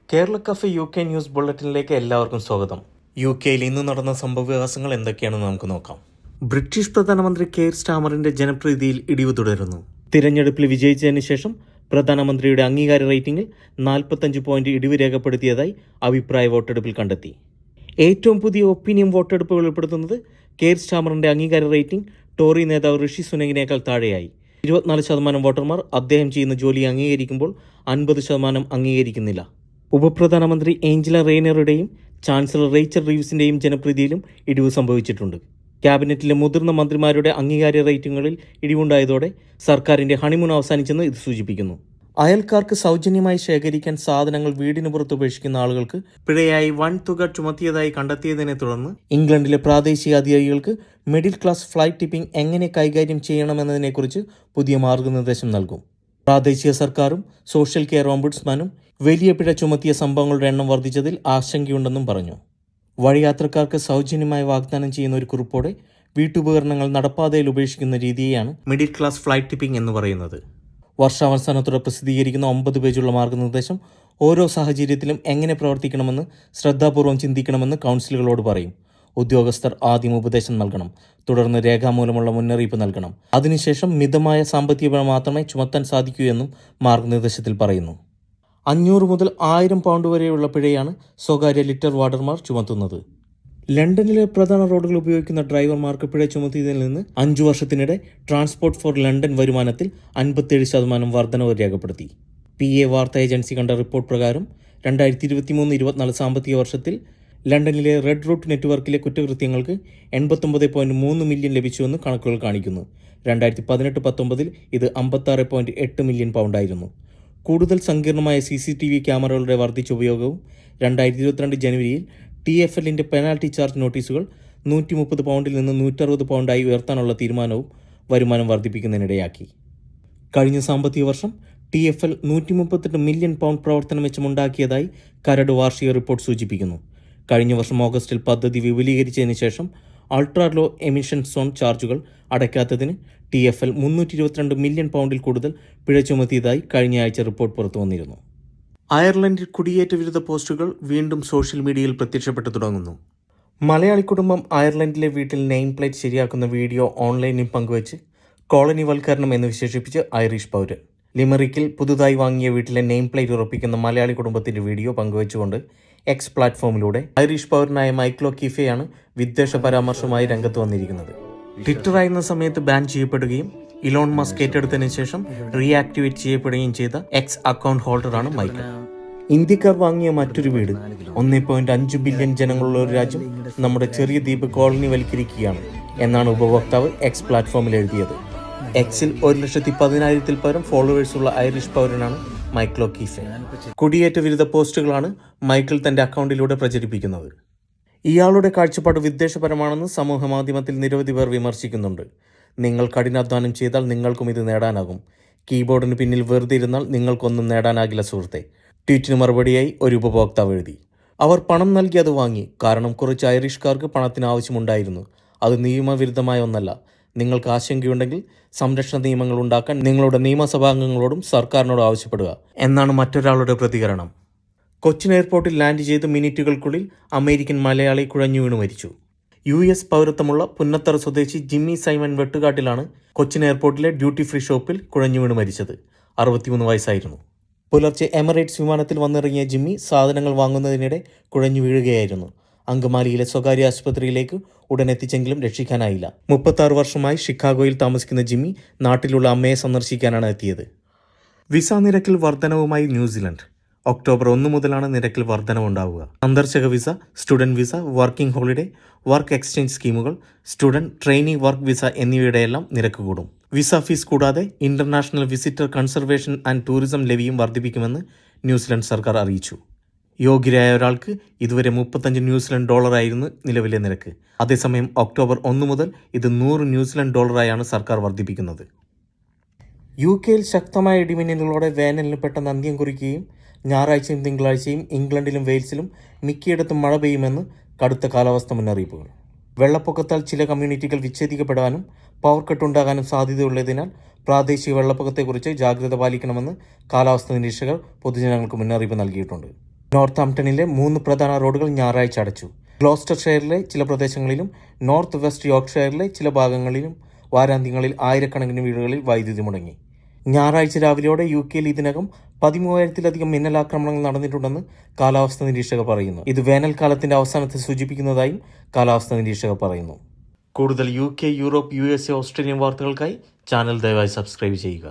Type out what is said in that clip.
Kerala cafe UK news ബുള്ളറ്റിനിലേക്ക് എല്ലാവർക്കും സ്വാഗതം. UK-യിൽ ഇന്ന് നടന്ന സംഭവവികാസങ്ങൾ എന്തൊക്കെയാണെന്ന് നമുക്ക് നോക്കാം. ബ്രിട്ടീഷ് പ്രധാനമന്ത്രി കെയർ സ്റ്റാമറിന്റെ ജനപ്രീതിയിൽ ഇടിവ് തുടരുന്നു. തിരഞ്ഞെടുപ്പിൽ വിജയിച്ചതിന് ശേഷം പ്രധാനമന്ത്രിയുടെ അംഗീകാര റേറ്റിംഗിൽ 45 പോയിന്റ് ഇടിവ് രേഖപ്പെടുത്തിയതായി അഭിപ്രായ വോട്ടെടുപ്പിൽ കണ്ടെത്തി. ഏറ്റവും പുതിയ ഒപ്പീനിയൻ വോട്ടെടുപ്പ് വെളിപ്പെടുത്തുന്നത് കെയർ സ്റ്റാമറിന്റെ അംഗീകാര റേറ്റിംഗ് ടോറി നേതാവ് ഋഷി സുനകിനേക്കാൾ താഴെയായി. 24% വോട്ടർമാർ അദ്ദേഹം ചെയ്യുന്ന ജോലി അംഗീകരിക്കുമ്പോൾ 50% അംഗീകരിക്കുന്നില്ല. ഉപപ്രധാനമന്ത്രി ഏഞ്ചല റെയ്നറുടെയും ചാൻസലർ റേച്ചൽ റീവ്സിന്റെയും ജനപ്രീതിയിലും ഇടിവ് സംഭവിച്ചിട്ടുണ്ട്. ക്യാബിനറ്റിലെ മുതിർന്ന മന്ത്രിമാരുടെ അംഗീകാര റേറ്റിംഗുകളിൽ ഇടിവുണ്ടായതോടെ സർക്കാരിന്റെ ഹണിമൂൺ അവസാനിച്ചെന്ന് ഇത് സൂചിപ്പിക്കുന്നു. അയൽക്കാർക്ക് സൗജന്യമായി ശേഖരിക്കാൻ സാധനങ്ങൾ വീടിന് പുറത്ത് ഉപേക്ഷിക്കുന്ന ആളുകൾക്ക് പിഴയായി വൻ തുക ചുമത്തിയതായി കണ്ടെത്തിയതിനെ തുടർന്ന് ഇംഗ്ലണ്ടിലെ പ്രാദേശിക അധികാരികൾക്ക് മിഡിൽ ക്ലാസ് ഫ്ലൈറ്റ് ടിപ്പിംഗ് എങ്ങനെ കൈകാര്യം ചെയ്യണമെന്നതിനെക്കുറിച്ച് പുതിയ മാർഗനിർദ്ദേശം നൽകും. പ്രാദേശിക സർക്കാരും സോഷ്യൽ കെയർ ഓംബുഡ്സ്മാനും വലിയ പിഴ ചുമത്തിയ സംഭവങ്ങളുടെ എണ്ണം വർദ്ധിച്ചതിൽ ആശങ്കയുണ്ടെന്നും പറഞ്ഞു. വഴിയാത്രക്കാർക്ക് സൗജന്യമായി വാഗ്ദാനം ചെയ്യുന്ന ഒരു കുറിപ്പോടെ വീട്ടുപകരണങ്ങൾ നടപ്പാതയിൽ ഉപേക്ഷിക്കുന്ന രീതിയെയാണ് മിഡിൽ ക്ലാസ് ഫ്ലൈറ്റ് ടിപ്പിംഗ് എന്ന് പറയുന്നത്. വർഷാവസാനത്തോടെ പ്രസിദ്ധീകരിക്കുന്ന 9 പേജുള്ള മാർഗനിർദ്ദേശം ഓരോ സാഹചര്യത്തിലും എങ്ങനെ പ്രവർത്തിക്കണമെന്ന് ശ്രദ്ധാപൂർവം ചിന്തിക്കണമെന്ന് കൗൺസിലുകളോട് പറയും. ഉദ്യോഗസ്ഥർ ആദ്യം ഉപദേശം നൽകണം, തുടർന്ന് രേഖാമൂലമുള്ള മുന്നറിയിപ്പ് നൽകണം. അതിനുശേഷം മിതമായ സാമ്പത്തിക പിഴ മാത്രമേ ചുമത്താൻ സാധിക്കൂ എന്നും മാർഗനിർദ്ദേശത്തിൽ പറയുന്നു. 500 മുതൽ 1000 പൗണ്ട് വരെയുള്ള പിഴയാണ് സ്വകാര്യ ലിറ്റർ വാർഡർമാർ ചുമത്തുന്നത്. ലണ്ടനിലെ പ്രധാന റോഡുകൾ ഉപയോഗിക്കുന്ന ഡ്രൈവർമാർക്ക് പിഴ ചുമത്തിയതിൽ നിന്ന് 5 വർഷത്തിനിടെ ട്രാൻസ്പോർട്ട് ഫോർ ലണ്ടൻ വരുമാനത്തിൽ 57% വർധനവ് രേഖപ്പെടുത്തി. PA വാർത്താ ഏജൻസി കണ്ട റിപ്പോർട്ട് പ്രകാരം 2023-24 സാമ്പത്തിക വർഷത്തിൽ ലണ്ടനിലെ റെഡ് റൂട്ട് നെറ്റ്വർക്കിലെ കുറ്റകൃത്യങ്ങൾക്ക് 89.3 മില്യൺ ലഭിച്ചുവെന്ന് കണക്കുകൾ കാണിക്കുന്നു. 2018-19 ഇത് 56.8 മില്യൺ പൗണ്ടായിരുന്നു. കൂടുതൽ സങ്കീർണമായ CCTV ക്യാമറകളുടെ വർദ്ധിച്ച ഉപയോഗവും 2022 ജനുവരിയിൽ TFLന്റെ പെനാൽറ്റി ചാർജ് നോട്ടീസുകൾ 130 പൗണ്ടിൽ നിന്ന് 160 പൗണ്ടായി ഉയർത്താനുള്ള തീരുമാനവും വരുമാനം വർദ്ധിപ്പിക്കുന്നതിനിടയാക്കി. കഴിഞ്ഞ സാമ്പത്തിക വർഷം TFL 138 മില്യൺ പൗണ്ട് പ്രവർത്തന മെച്ചമുണ്ടാക്കിയതായി കരട് വാർഷിക റിപ്പോർട്ട് സൂചിപ്പിക്കുന്നു. കഴിഞ്ഞ വർഷം ഓഗസ്റ്റിൽ പദ്ധതി വിപുലീകരിച്ചതിന് ശേഷം അൾട്രാ ലോ എമിഷൻ സോൺ ചാർജുകൾ അടയ്ക്കാത്തതിന് TFL 322 മില്യൺ പൗണ്ടിൽ കൂടുതൽ പിഴ ചുമത്തിയതായി കഴിഞ്ഞ ആഴ്ച റിപ്പോർട്ട് പുറത്തു വന്നിരുന്നു. അയർലൻഡിൽ കുടിയേറ്റ വിരുദ്ധ പോസ്റ്റുകൾ വീണ്ടും സോഷ്യൽ മീഡിയയിൽ പ്രത്യക്ഷപ്പെട്ടു തുടങ്ങുന്നു. മലയാളി കുടുംബം അയർലൻഡിലെ വീട്ടിൽ നെയിം പ്ലേറ്റ് ശരിയാക്കുന്ന വീഡിയോ ഓൺലൈനിൽ പങ്കുവച്ച് കോളനിവൽക്കരണം എന്ന് വിശേഷിപ്പിച്ച് ഐറിഷ് പൗരൻ. ലിമറിക്കിൽ പുതുതായി വാങ്ങിയ വീട്ടിലെ നെയിം പ്ലേറ്റ് ഉറപ്പിക്കുന്ന മലയാളി കുടുംബത്തിന്റെ വീഡിയോ പങ്കുവച്ചുകൊണ്ട് എക്സ് പ്ലാറ്റ്ഫോമിലൂടെ ഐറിഷ് പൗരനായ മൈക്കിൾ ഒക്കീഫെയാണ് വിദ്വേഷ പരാമർശവുമായി രംഗത്ത് വന്നിരിക്കുന്നത്. ട്വിറ്റർ ആയിരുന്ന സമയത്ത് ബാൻ ചെയ്യപ്പെടുകയും ഇലോൺ മസ്ക് ഏറ്റെടുത്തതിനു ശേഷം റീആക്ടിവേറ്റ് ചെയ്യപ്പെടുകയും ചെയ്ത എക്സ് അക്കൗണ്ട് ഹോൾഡറാണ് മൈക്കിൾ. ഇന്ത്യക്കാർ വാങ്ങിയ മറ്റൊരു വീട് 1.5 ബില്യൺ ജനങ്ങളുള്ള ഒരു രാജ്യം നമ്മുടെ ചെറിയ ദ്വീപ് കോളനിവൽക്കരിക്കുകയാണ് എന്നാണ് ഉപഭോക്താവ് എക്സ് പ്ലാറ്റ്ഫോമിൽ എഴുതിയത്. എക്സിൽ 1,10,000-ൽ പരം ഫോളോവേഴ്സുള്ള ഐറിഷ് പൗരനാണ് മൈക്കിൾ ഒക്കീഫെ. കുടിയേറ്റ വിരുദ്ധ പോസ്റ്റുകളാണ് മൈക്കിൾ തന്റെ അക്കൗണ്ടിലൂടെ പ്രചരിപ്പിക്കുന്നത്. ഇയാളുടെ കാഴ്ചപ്പാട് വിദ്വേഷപരമാണെന്ന് സമൂഹ മാധ്യമത്തിൽ നിരവധി പേർ വിമർശിക്കുന്നുണ്ട്. നിങ്ങൾ കഠിനാധ്വാനം ചെയ്താൽ നിങ്ങൾക്കും ഇത് നേടാനാകും. കീബോർഡിന് പിന്നിൽ വെറുതെ ഇരുന്നാൽ നിങ്ങൾക്കൊന്നും നേടാനാകില്ല സുഹൃത്തെ. ട്വീറ്റിന് മറുപടിയായി ഒരു ഉപഭോക്താവ് എഴുതി, അവർ പണം നൽകി അത് വാങ്ങി, കാരണം കുറച്ച് ഐറിഷ്കാർക്ക് പണത്തിന് ആവശ്യമുണ്ടായിരുന്നു. അത് നിയമവിരുദ്ധമായ ഒന്നല്ല. നിങ്ങൾക്ക് ആശങ്കയുണ്ടെങ്കിൽ സംരക്ഷണ നിയമങ്ങൾ ഉണ്ടാക്കാൻ നിങ്ങളുടെ നിയമസഭാംഗങ്ങളോടും സർക്കാരിനോടും ആവശ്യപ്പെടുക എന്നാണ് മറ്റൊരാളുടെ പ്രതികരണം. കൊച്ചിൻ എയർപോർട്ടിൽ ലാൻഡ് ചെയ്ത് മിനിറ്റുകൾക്കുള്ളിൽ അമേരിക്കൻ മലയാളി കുഴഞ്ഞു വീണ് മരിച്ചു. US പൗരത്വമുള്ള പുന്നത്തറ സ്വദേശി ജിമ്മി സൈമൺ വെട്ടുകാട്ടിലാണ് കൊച്ചിൻ എയർപോർട്ടിലെ ഡ്യൂട്ടി ഫ്രീ ഷോപ്പിൽ കുഴഞ്ഞു വീണ് മരിച്ചത്. 63 വയസ്സായിരുന്നു. പുലർച്ചെ എമിറേറ്റ്സ് വിമാനത്തിൽ വന്നിറങ്ങിയ ജിമ്മി സാധനങ്ങൾ വാങ്ങുന്നതിനിടെ കുഴഞ്ഞു വീഴുകയായിരുന്നു. അങ്കമാലിയിലെ സ്വകാര്യ ആശുപത്രിയിലേക്ക് ഉടൻ എത്തിച്ചെങ്കിലും രക്ഷിക്കാനായില്ല. 36 വർഷമായി ഷിക്കാഗോയിൽ താമസിക്കുന്ന ജിമ്മി നാട്ടിലുള്ള അമ്മയെ സന്ദർശിക്കാനാണ് എത്തിയത്. വിസ നിരക്കിൽ വർധനവുമായി ന്യൂസിലൻഡ്. ഒക്ടോബർ 1 മുതലാണ് നിരക്കിൽ വർധനവുണ്ടാവുക. സന്ദർശക visa, student visa, working holiday, work exchange സ്കീമുകൾ, സ്റ്റുഡന്റ് ട്രെയിനിങ് വർക്ക് വിസ എന്നിവയുടെയെല്ലാം നിരക്ക് കൂടും. വിസ ഫീസ് കൂടാതെ international visitor conservation and tourism ലെവിയും വർദ്ധിപ്പിക്കുമെന്ന് ന്യൂസിലൻഡ് സർക്കാർ അറിയിച്ചു. യോഗ്യരായ ഒരാൾക്ക് ഇതുവരെ $35 ആയിരുന്നു നിലവിലെ നിരക്ക്. അതേസമയം ഒക്ടോബർ 1 മുതൽ ഇത് $100 സർക്കാർ വർദ്ധിപ്പിക്കുന്നത്. UK-യിൽ ശക്തമായ ഇടിമിന്നലുകളോടെ വേനലിന് പെട്ടെന്ന് അന്ത്യം കുറിക്കുകയും ഞായറാഴ്ചയും തിങ്കളാഴ്ചയും ഇംഗ്ലണ്ടിലും വെയിൽസിലും മിക്കയിടത്തും മഴ പെയ്യുമെന്ന് കടുത്ത കാലാവസ്ഥ മുന്നറിയിപ്പുകൾ. വെള്ളപ്പൊക്കത്താൽ ചില കമ്മ്യൂണിറ്റികൾ വിച്ഛേദിക്കപ്പെടാനും പവർ കട്ടുണ്ടാകാനും സാധ്യതയുള്ളതിനാൽ പ്രാദേശിക വെള്ളപ്പൊക്കത്തെക്കുറിച്ച് ജാഗ്രത പാലിക്കണമെന്ന് കാലാവസ്ഥാ നിരീക്ഷകർ പൊതുജനങ്ങൾക്ക് മുന്നറിയിപ്പ് നൽകിയിട്ടുണ്ട്. നോർത്താംപ്ടണിലെ 3 പ്രധാന റോഡുകൾ ഞായറാഴ്ച അടച്ചു. ഗ്ലോസ്റ്റർഷെയറിലെ ചില പ്രദേശങ്ങളിലും നോർത്ത് വെസ്റ്റ് യോർക്ക്ഷയറിലെ ചില ഭാഗങ്ങളിലും വാരാന്ത്യങ്ങളിൽ ആയിരക്കണക്കിന് വീടുകളിൽ വൈദ്യുതി മുടങ്ങി. ഞായറാഴ്ച രാവിലെയോടെ യുകെയിൽ ഇതിനകം 13,000-ലധികം മിന്നലാക്രമണങ്ങൾ നടന്നിട്ടുണ്ടെന്ന് കാലാവസ്ഥാ നിരീക്ഷകർ പറയുന്നു. ഇത് വേനൽക്കാലത്തിന്റെ അവസാനത്തെ സൂചിപ്പിക്കുന്നതായും കാലാവസ്ഥാ നിരീക്ഷകർ പറയുന്നു. കൂടുതൽ UK, യൂറോപ്പ്, USA, ഓസ്ട്രേലിയൻ വാർത്തകൾക്കായി ചാനൽ ദയവായി സബ്സ്ക്രൈബ് ചെയ്യുക.